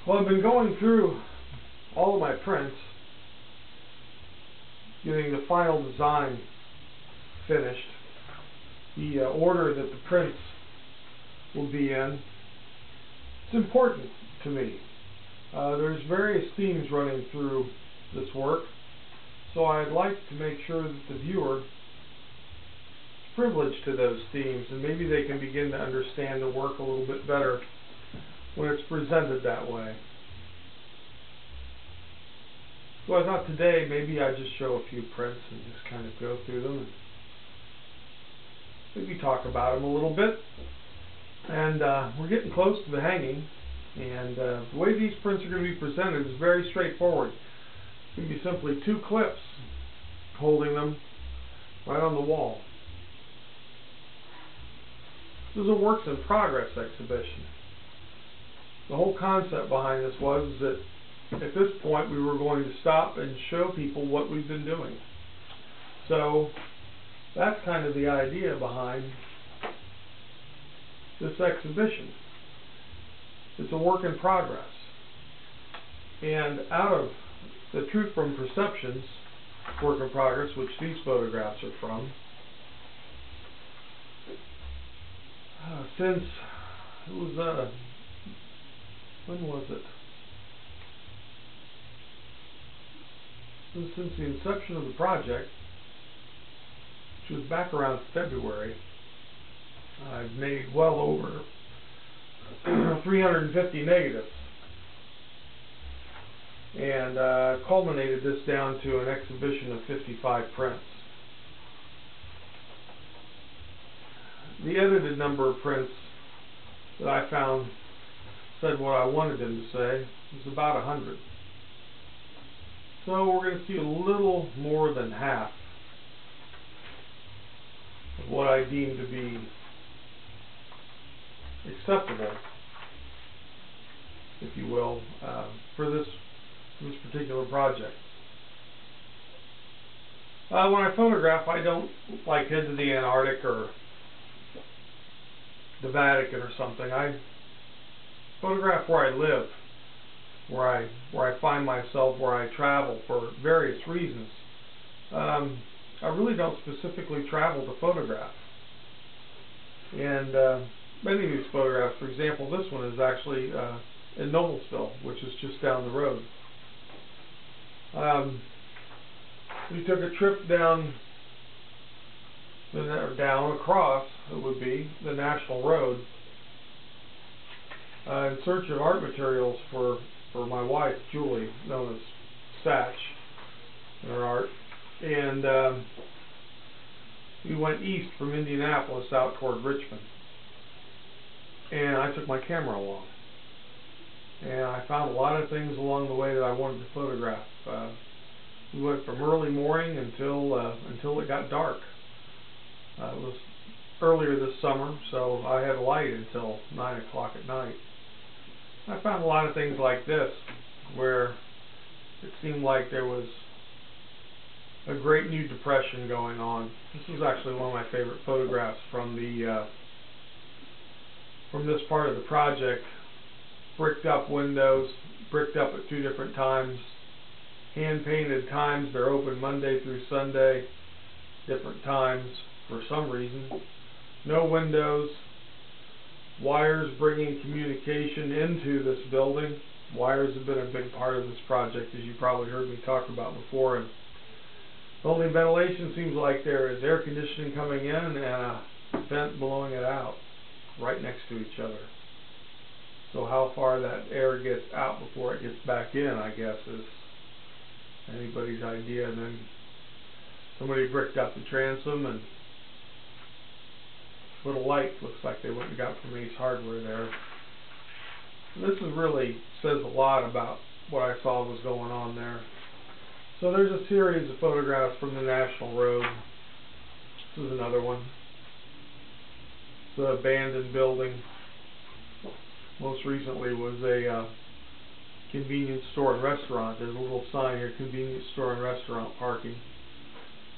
Well, I've been going through all of my prints, getting the final design finished, the order that the prints will be in. It's important to me. There's various themes running through this work, so I'd like to make sure that the viewer is privileged to those themes, and maybe they can begin to understand the work a little bit better when it's presented that way. So I thought today maybe I'd just show a few prints and just kind of go through them and maybe talk about them a little bit. And we're getting close to the hanging, and the way these prints are going to be presented is very straightforward. It's going to be simply two clips holding them right on the wall. This is a works in progress exhibition. The whole concept behind this was that at this point we were going to stop and show people what we've been doing. So that's kind of the idea behind this exhibition. It's a work in progress. And out of the Truth from Perceptions work in progress, which these photographs are from, since it was when was it? Since the inception of the project, which was back around February, I've made well over 350 negatives, and culminated this down to an exhibition of 55 prints. The edited number of prints that I found said what I wanted them to say. It was about 100. So we're going to see a little more than half of what I deem to be acceptable, if you will, for this particular project. When I photograph, I don't like head to the Antarctic or the Vatican or something. I photograph where I live, where I find myself, where I travel for various reasons. I really don't specifically travel to photograph. And many of these photographs, for example, this one is actually in Noblesville, which is just down the road. We took a trip down across, it would be, the National Road in search of art materials for my wife, Julie, known as Satch, in her art. And we went east from Indianapolis out toward Richmond. And I took my camera along. And I found a lot of things along the way that I wanted to photograph. We went from early morning until it got dark. It was earlier this summer, so I had light until 9 o'clock at night. I found a lot of things like this, where it seemed like there was a great new depression going on. This was actually one of my favorite photographs from this part of the project. Bricked up windows, bricked up at 2 different times, hand painted times. They're open Monday through Sunday, different times for some reason. No windows, wires bringing communication into this building. Wires have been a big part of this project, as you probably heard me talk about before. And the only ventilation seems like there is air conditioning coming in and a vent blowing it out right next to each other. So how far that air gets out before it gets back in, I guess, is anybody's idea. And then somebody bricked up the transom, and little light looks like they went and got from Ace Hardware there. And this is really says a lot about what I saw was going on there. So there's a series of photographs from the National Road. This is another one. It's an abandoned building. Most recently was a convenience store and restaurant. There's a little sign here, convenience store and restaurant parking.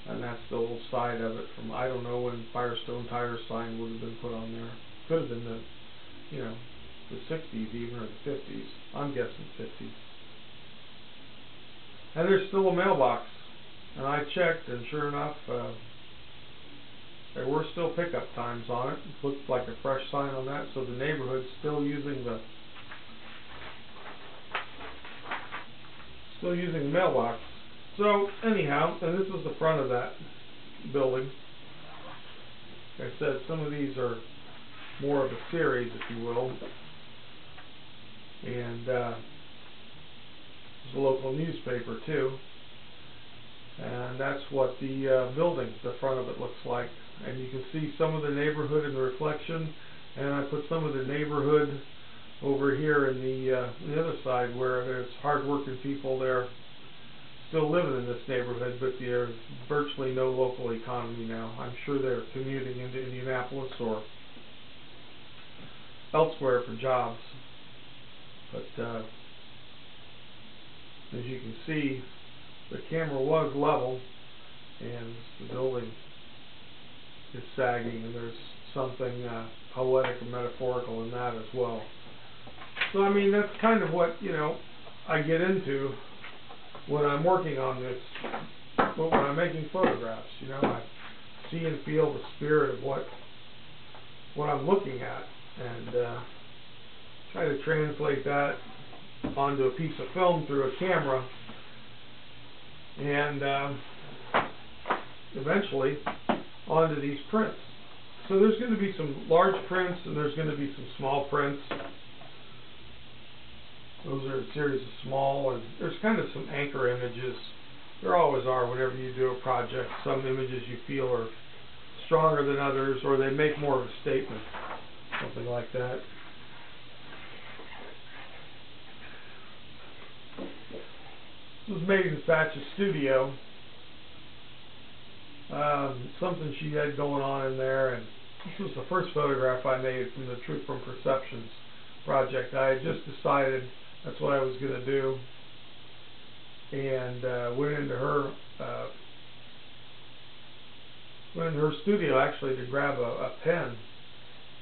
And that's the old side of it from, I don't know when Firestone Tire sign would have been put on there. Could have been the, the 60s even, or the 50s. I'm guessing 50s. And there's still a mailbox. And I checked, and sure enough, there were still pickup times on it. It looked like a fresh sign on that, so the neighborhood's still using the mailbox. So anyhow, and this is the front of that building. Like I said, some of these are more of a series, if you will. And there's a local newspaper too. And that's what the building, the front of it looks like. And you can see some of the neighborhood in the reflection. And I put some of the neighborhood over here in the other side, where there's hard-working people there still living in this neighborhood, but there's virtually no local economy now. I'm sure they're commuting into Indianapolis or elsewhere for jobs. But as you can see, the camera was level, and the building is sagging, and there's something poetic and metaphorical in that as well. So I mean, that's kind of what, you know, I get into when I'm working on this, but when I'm making photographs, you know, I see and feel the spirit of what I'm looking at, and try to translate that onto a piece of film through a camera, and eventually onto these prints. So there's going to be some large prints, and there's going to be some small prints. Those are a series of small, and there's kind of some anchor images. There always are whenever you do a project. Some images you feel are stronger than others, or they make more of a statement, something like that. This was made in Satch's studio. Something she had going on in there, and this was the first photograph I made from the Truth from Perceptions project. I had just decided that's what I was going to do, and went into her studio actually to grab a pen,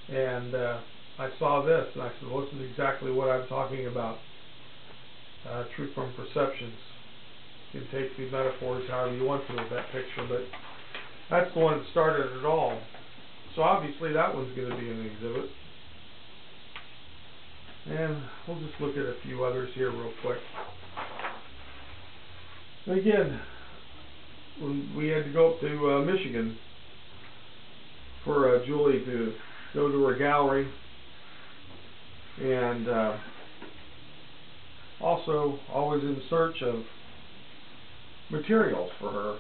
and I saw this, and I said, well, this is exactly what I'm talking about. Truth from Perceptions. You can take the metaphors however you want to with that picture, but that's the one that started it all. So obviously that one's going to be in the exhibit. And we'll just look at a few others here real quick. And again, when we had to go up to Michigan for Julie to go to her gallery, and also always in search of materials for her,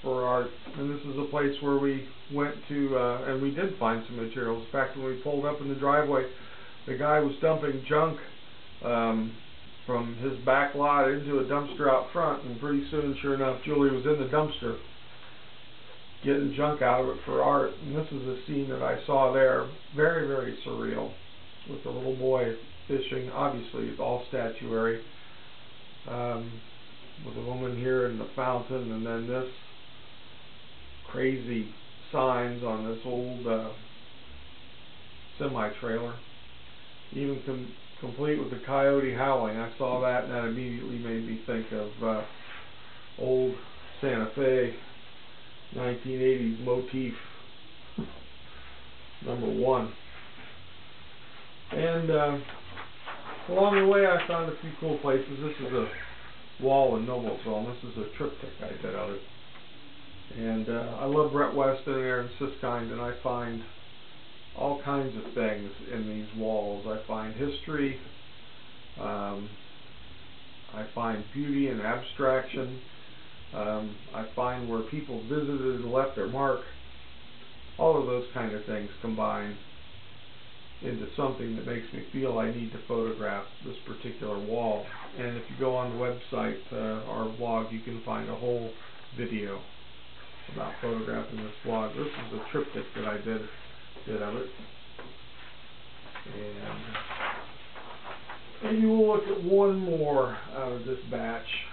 for art. And this is a place where we went to, and we did find some materials. In fact, when we pulled up in the driveway, the guy was dumping junk from his back lot into a dumpster out front, and pretty soon, sure enough, Julie was in the dumpster getting junk out of it for art. And this is a scene that I saw there, very, very surreal, with the little boy fishing. Obviously, it's all statuary, with a woman here in the fountain, and then this crazy signs on this old semi-trailer, even complete with the coyote howling. I saw that, and that immediately made me think of old Santa Fe 1980s motif #1. And along the way I found a few cool places. This is a wall in Noblesville, and this is a triptych I did of it. And I love Brett Weston and Aaron Siskind, and I find all kinds of things in these walls. I find history, I find beauty and abstraction, I find where people visited and left their mark. All of those kind of things combine into something that makes me feel I need to photograph this particular wall. And if you go on the website, our blog, you can find a whole video about photographing this blog. This is a triptych that I did of it. And maybe we'll look at one more out of this batch,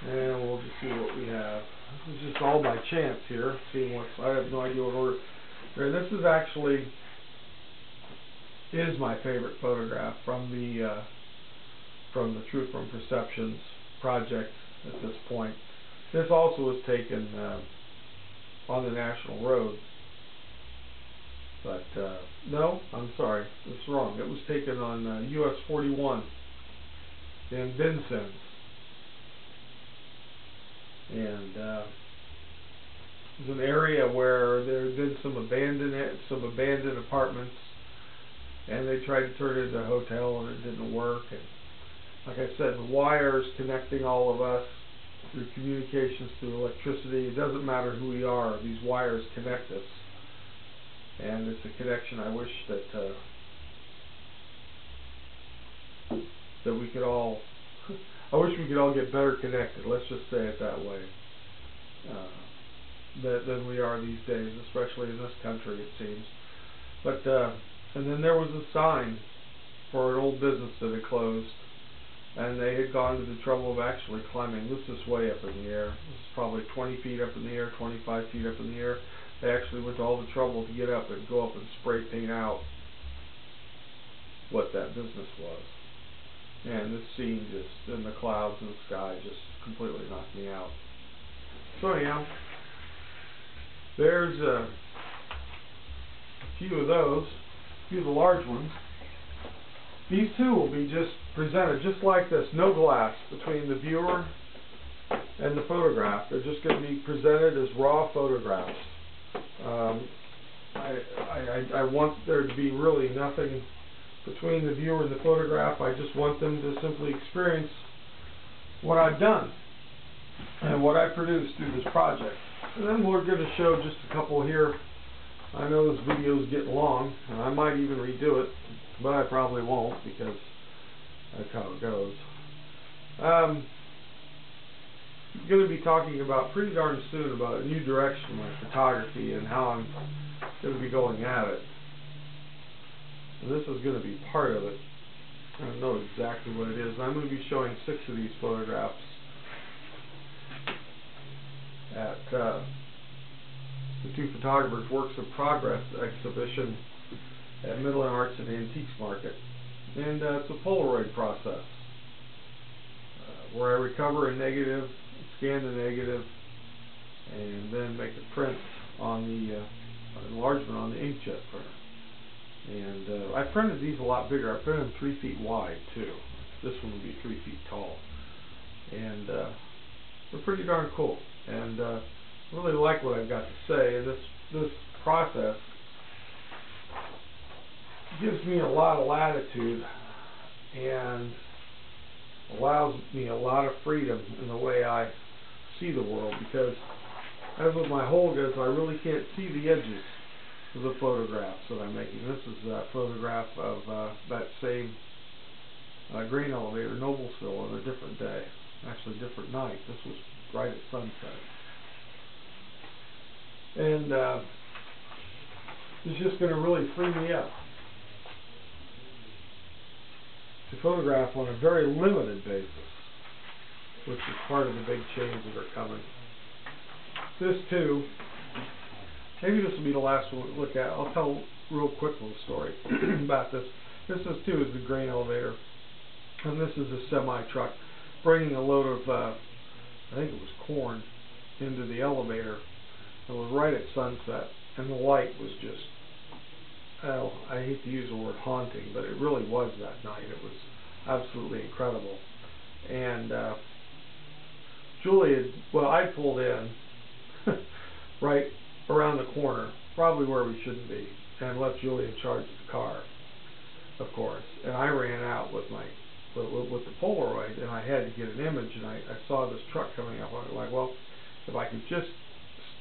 and we'll just see what we have. This is just all by chance here, seeing what's, I have no idea what order. Here, this is actually is my favorite photograph from the Truth from Perceptions project at this point. This also was taken on the National Road. But, no, I'm sorry, that's wrong. It was taken on US 41 in Vincennes. And it was an area where there had been some abandoned apartments, and they tried to turn it into a hotel, and it didn't work. And like I said, the wires connecting all of us through communications, through electricity, it doesn't matter who we are, these wires connect us. And it's a connection I wish that we could all, I wish we could all get better connected, let's just say it that way, than we are these days, especially in this country, it seems. But, and then there was a sign for an old business that had closed, and they had gone to the trouble of actually climbing. This is way up in the air. This is probably 20 feet up in the air, 25 feet up in the air. They actually went to all the trouble to get up and go up and spray paint out what that business was. And this scene just, in the clouds and the sky, just completely knocked me out. So anyhow, there's a few of those, a few of the large ones. These two will be just presented just like this, no glass between the viewer and the photograph. They're just going to be presented as raw photographs. I want there to be really nothing between the viewer and the photograph. I just want them to simply experience what I've done and what I produced through this project. And then we're going to show just a couple here. I know this video is getting long, and I might even redo it, but I probably won't because that's how it goes. I'm going to be talking about pretty darn soon about a new direction in my photography and how I'm going to be going at it. And this is going to be part of it. I don't know exactly what it is. I'm going to be showing 6 of these photographs at the Two Photographers Works of Progress exhibition at Midland Arts and Antiques Market. And it's a Polaroid process where I recover a negative, scan the negative, and then make a print on the enlargement on the inkjet printer. And I printed these a lot bigger. I printed them 3 feet wide too. This one will be 3 feet tall. And they're pretty darn cool. And I really like what I've got to say. And this process gives me a lot of latitude and allows me a lot of freedom in the way I see the world, because as with my Holgas, I really can't see the edges of the photographs that I'm making. This is a photograph of that same grain elevator, Noblesville, on a different day, actually a different night. This was right at sunset. And it's just going to really free me up to photograph on a very limited basis, which is part of the big changes that are coming. This too, maybe this will be the last one we look at. I'll tell a real quick little story about this. This is too is the grain elevator, and this is a semi-truck bringing a load of, I think it was corn, into the elevator. It was right at sunset, and the light was just, well, I hate to use the word haunting, but it really was that night. It was absolutely incredible. And Julie had, well, I pulled in right around the corner, probably where we shouldn't be, and left Julie in charge of the car, of course. And I ran out with my with the Polaroid, and I had to get an image, and I saw this truck coming up. I was like, well, if I could just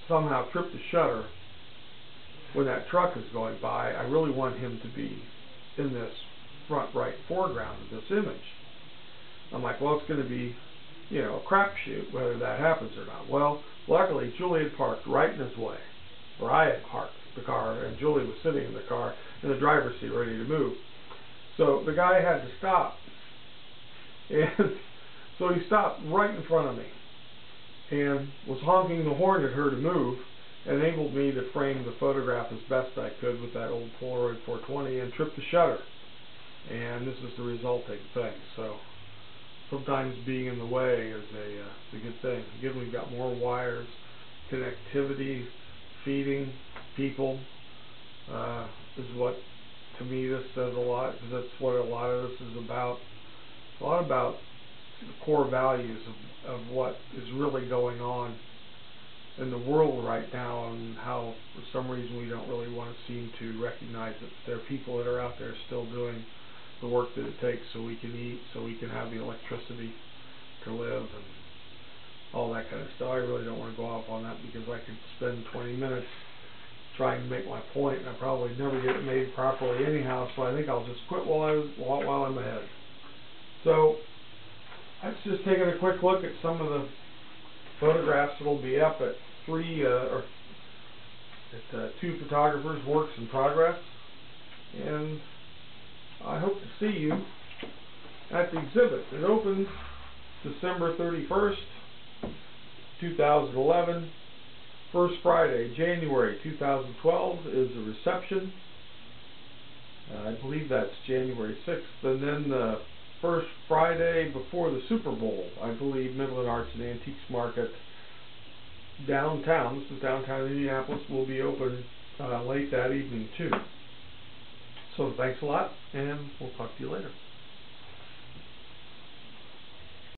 somehow trip the shutter when that truck is going by, I really want him to be in this front right foreground of this image. I'm like, well, it's going to be, you know, a crapshoot whether that happens or not. Well, luckily, Julie had parked right in his way, or I had parked the car, and Julie was sitting in the car in the driver's seat ready to move. So the guy had to stop, and so he stopped right in front of me and was honking the horn at her to move, enabled me to frame the photograph as best I could with that old Polaroid 420 and trip the shutter. And this is the resulting thing. So sometimes being in the way is a good thing. Again, we've got more wires, connectivity, feeding people is what, to me, this says a lot, because that's what a lot of this is about. It's a lot about the core values of what is really going on in the world right now, and how for some reason we don't really want to seem to recognize that there are people that are out there still doing the work that it takes so we can eat, so we can have the electricity to live, and all that kind of stuff. I really don't want to go off on that, because I could spend 20 minutes trying to make my point, and I probably never get it made properly anyhow, so I think I'll just quit while I'm ahead. So that's just taking a quick look at some of the photographs that will be up at two photographers' works in progress, and I hope to see you at the exhibit. It opens December 31st, 2011. First Friday, January 2012, is the reception. I believe that's January 6th. And then the first Friday before the Super Bowl, I believe Midland Arts and Antiques Market downtown, this is downtown Indianapolis, will be open late that evening too. So thanks a lot, and we'll talk to you later.